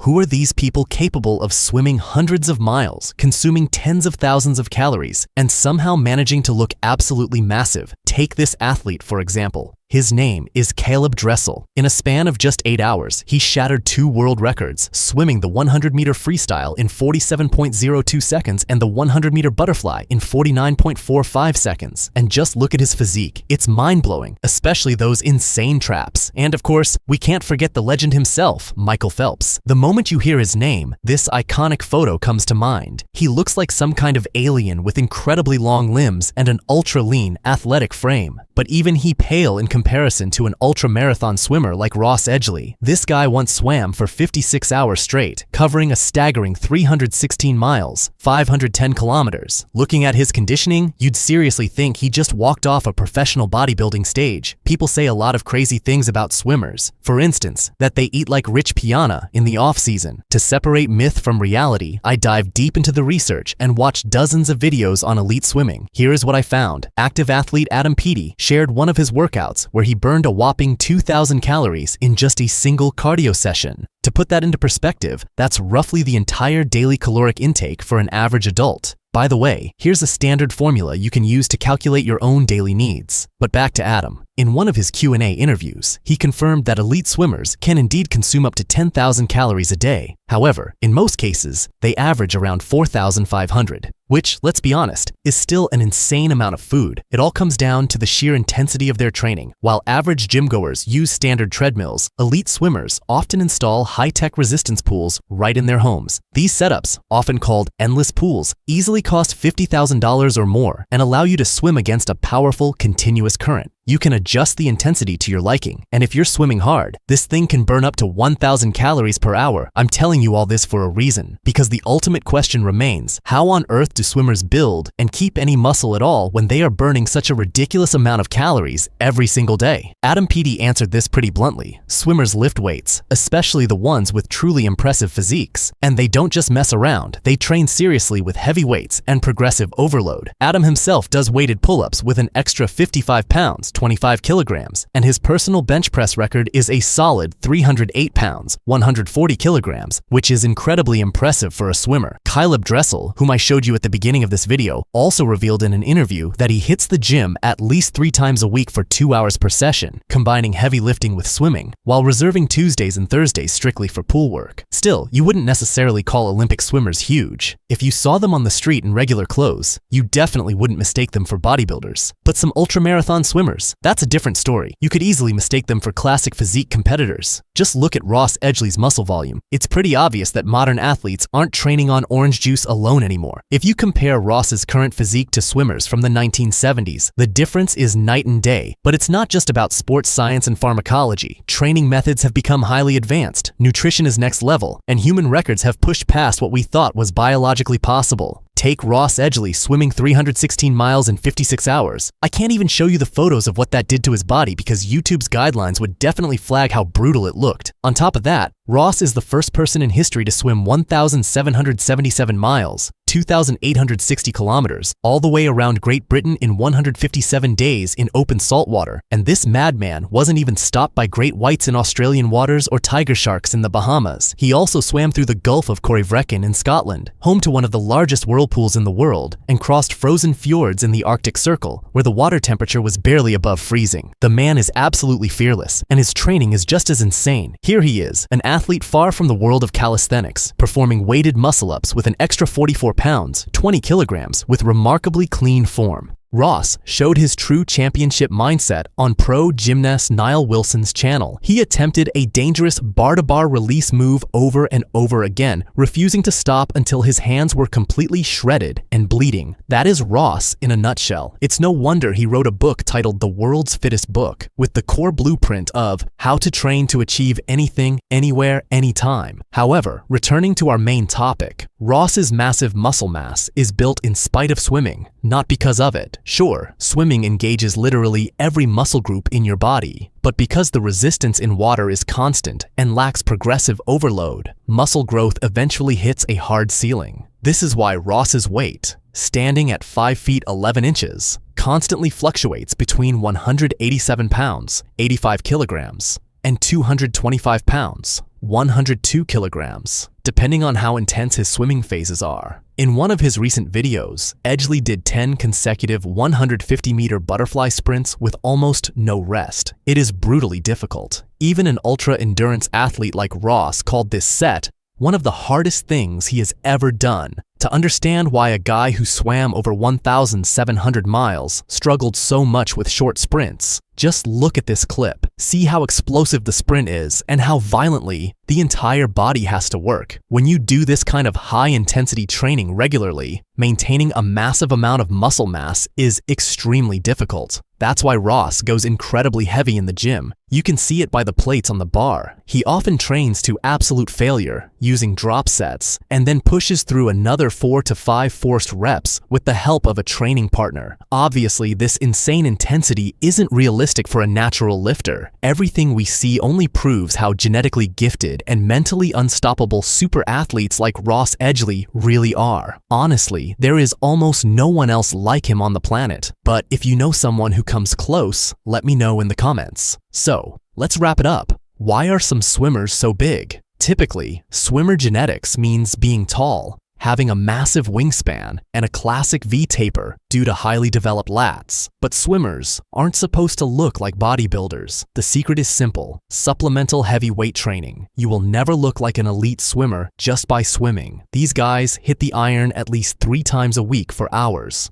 Who are these people capable of swimming hundreds of miles, consuming tens of thousands of calories, and somehow managing to look absolutely massive? Take this athlete, for example. His name is Caleb Dressel. In a span of just 8 hours, he shattered 2 world records, swimming the 100-meter freestyle in 47.02 seconds and the 100-meter butterfly in 49.45 seconds. And just look at his physique. It's mind-blowing, especially those insane traps. And of course, we can't forget the legend himself, Michael Phelps. The moment you hear his name, this iconic photo comes to mind. He looks like some kind of alien with incredibly long limbs and an ultra-lean, athletic frame. But even he pale in comparison to an ultra-marathon swimmer like Ross Edgley. This guy once swam for 56 hours straight, covering a staggering 316 miles, 510 kilometers. Looking at his conditioning, you'd seriously think he just walked off a professional bodybuilding stage. People say a lot of crazy things about swimmers. For instance, that they eat like Rich Piana in the off-season. To separate myth from reality, I dived deep into the research and watched dozens of videos on elite swimming. Here is what I found. Active athlete Adam Peaty shared one of his workouts where he burned a whopping 2,000 calories in just a single cardio session. To put that into perspective, that's roughly the entire daily caloric intake for an average adult. By the way, here's a standard formula you can use to calculate your own daily needs. But back to Adam. In one of his Q&A interviews, he confirmed that elite swimmers can indeed consume up to 10,000 calories a day. However, in most cases, they average around 4,500, which, let's be honest, is still an insane amount of food. It all comes down to the sheer intensity of their training. While average gym-goers use standard treadmills, elite swimmers often install high-tech resistance pools right in their homes. These setups, often called endless pools, easily cost $50,000 or more and allow you to swim against a powerful, continuous current. You can adjust the intensity to your liking, and if you're swimming hard, this thing can burn up to 1,000 calories per hour. I'm telling you all this for a reason, because the ultimate question remains, how on earth do swimmers build and keep any muscle at all when they are burning such a ridiculous amount of calories every single day? Adam Peaty answered this pretty bluntly. Swimmers lift weights, especially the ones with truly impressive physiques, and they don't just mess around, they train seriously with heavy weights and progressive overload. Adam himself does weighted pull-ups with an extra 55 pounds, 25 kilograms, and his personal bench press record is a solid 308 pounds, 140 kilograms, which is incredibly impressive for a swimmer. Caleb Dressel, whom I showed you at the beginning of this video, also revealed in an interview that he hits the gym at least 3 times a week for 2 hours per session, combining heavy lifting with swimming, while reserving Tuesdays and Thursdays strictly for pool work. Still, you wouldn't necessarily call Olympic swimmers huge. If you saw them on the street in regular clothes, you definitely wouldn't mistake them for bodybuilders. But some ultramarathon swimmers, that's a different story. You could easily mistake them for classic physique competitors. Just look at Ross Edgley's muscle volume. It's pretty obvious that modern athletes aren't training on orange juice alone anymore. If you compare Ross's current physique to swimmers from the 1970s, the difference is night and day. But it's not just about sports science and pharmacology. Training methods have become highly advanced, nutrition is next level, and human records have pushed past what we thought was biologically possible. Take Ross Edgley swimming 316 miles in 56 hours. I can't even show you the photos of what that did to his body because YouTube's guidelines would definitely flag how brutal it looked. On top of that, Ross is the first person in history to swim 1,777 miles, 2,860 kilometers, all the way around Great Britain in 157 days in open salt water. And this madman wasn't even stopped by great whites in Australian waters or tiger sharks in the Bahamas. He also swam through the Gulf of Corryvreckan in Scotland, home to one of the largest whirlpools in the world, and crossed frozen fjords in the Arctic Circle, where the water temperature was barely above freezing. The man is absolutely fearless, and his training is just as insane. Here he is, an athlete far from the world of calisthenics, performing weighted muscle-ups with an extra 44 pounds, 20 kilograms, with remarkably clean form. Ross showed his true championship mindset on pro gymnast Niall Wilson's channel. He attempted a dangerous bar-to-bar release move over and over again, refusing to stop until his hands were completely shredded and bleeding. That is Ross in a nutshell. It's no wonder he wrote a book titled The World's Fittest Book, with the core blueprint of how to train to achieve anything, anywhere, anytime. However, returning to our main topic, Ross's massive muscle mass is built in spite of swimming, not because of it. Sure, swimming engages literally every muscle group in your body, but because the resistance in water is constant and lacks progressive overload, muscle growth eventually hits a hard ceiling. This is why Ross's weight, standing at 5 feet 11 inches, constantly fluctuates between 187 pounds, 85 kilograms, and 225 pounds, 102 kilograms, depending on how intense his swimming phases are. In one of his recent videos, Edgley did 10 consecutive 150-meter butterfly sprints with almost no rest. It is brutally difficult. Even an ultra-endurance athlete like Ross called this set one of the hardest things he has ever done. To understand why a guy who swam over 1,700 miles struggled so much with short sprints, just look at this clip. See how explosive the sprint is and how violently the entire body has to work. When you do this kind of high-intensity training regularly, maintaining a massive amount of muscle mass is extremely difficult. That's why Ross goes incredibly heavy in the gym. You can see it by the plates on the bar. He often trains to absolute failure, using drop sets, and then pushes through another 4 to 5 forced reps with the help of a training partner. Obviously, this insane intensity isn't realistic for a natural lifter. Everything we see only proves how genetically gifted and mentally unstoppable super athletes like Ross Edgley really are. Honestly, there is almost no one else like him on the planet. But if you know someone who comes close, let me know in the comments. So, let's wrap it up. Why are some swimmers so big? Typically, swimmer genetics means being tall, having a massive wingspan, and a classic V-taper due to highly developed lats. But swimmers aren't supposed to look like bodybuilders. The secret is simple: supplemental heavy weight training. You will never look like an elite swimmer just by swimming. These guys hit the iron at least 3 times a week for hours.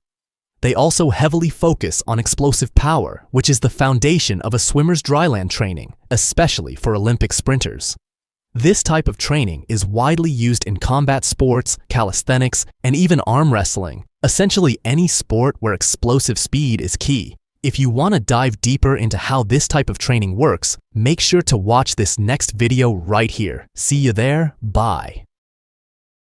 They also heavily focus on explosive power, which is the foundation of a swimmer's dryland training, especially for Olympic sprinters. This type of training is widely used in combat sports, calisthenics, and even arm wrestling, essentially any sport where explosive speed is key. If you want to dive deeper into how this type of training works, make sure to watch this next video right here. See you there. Bye.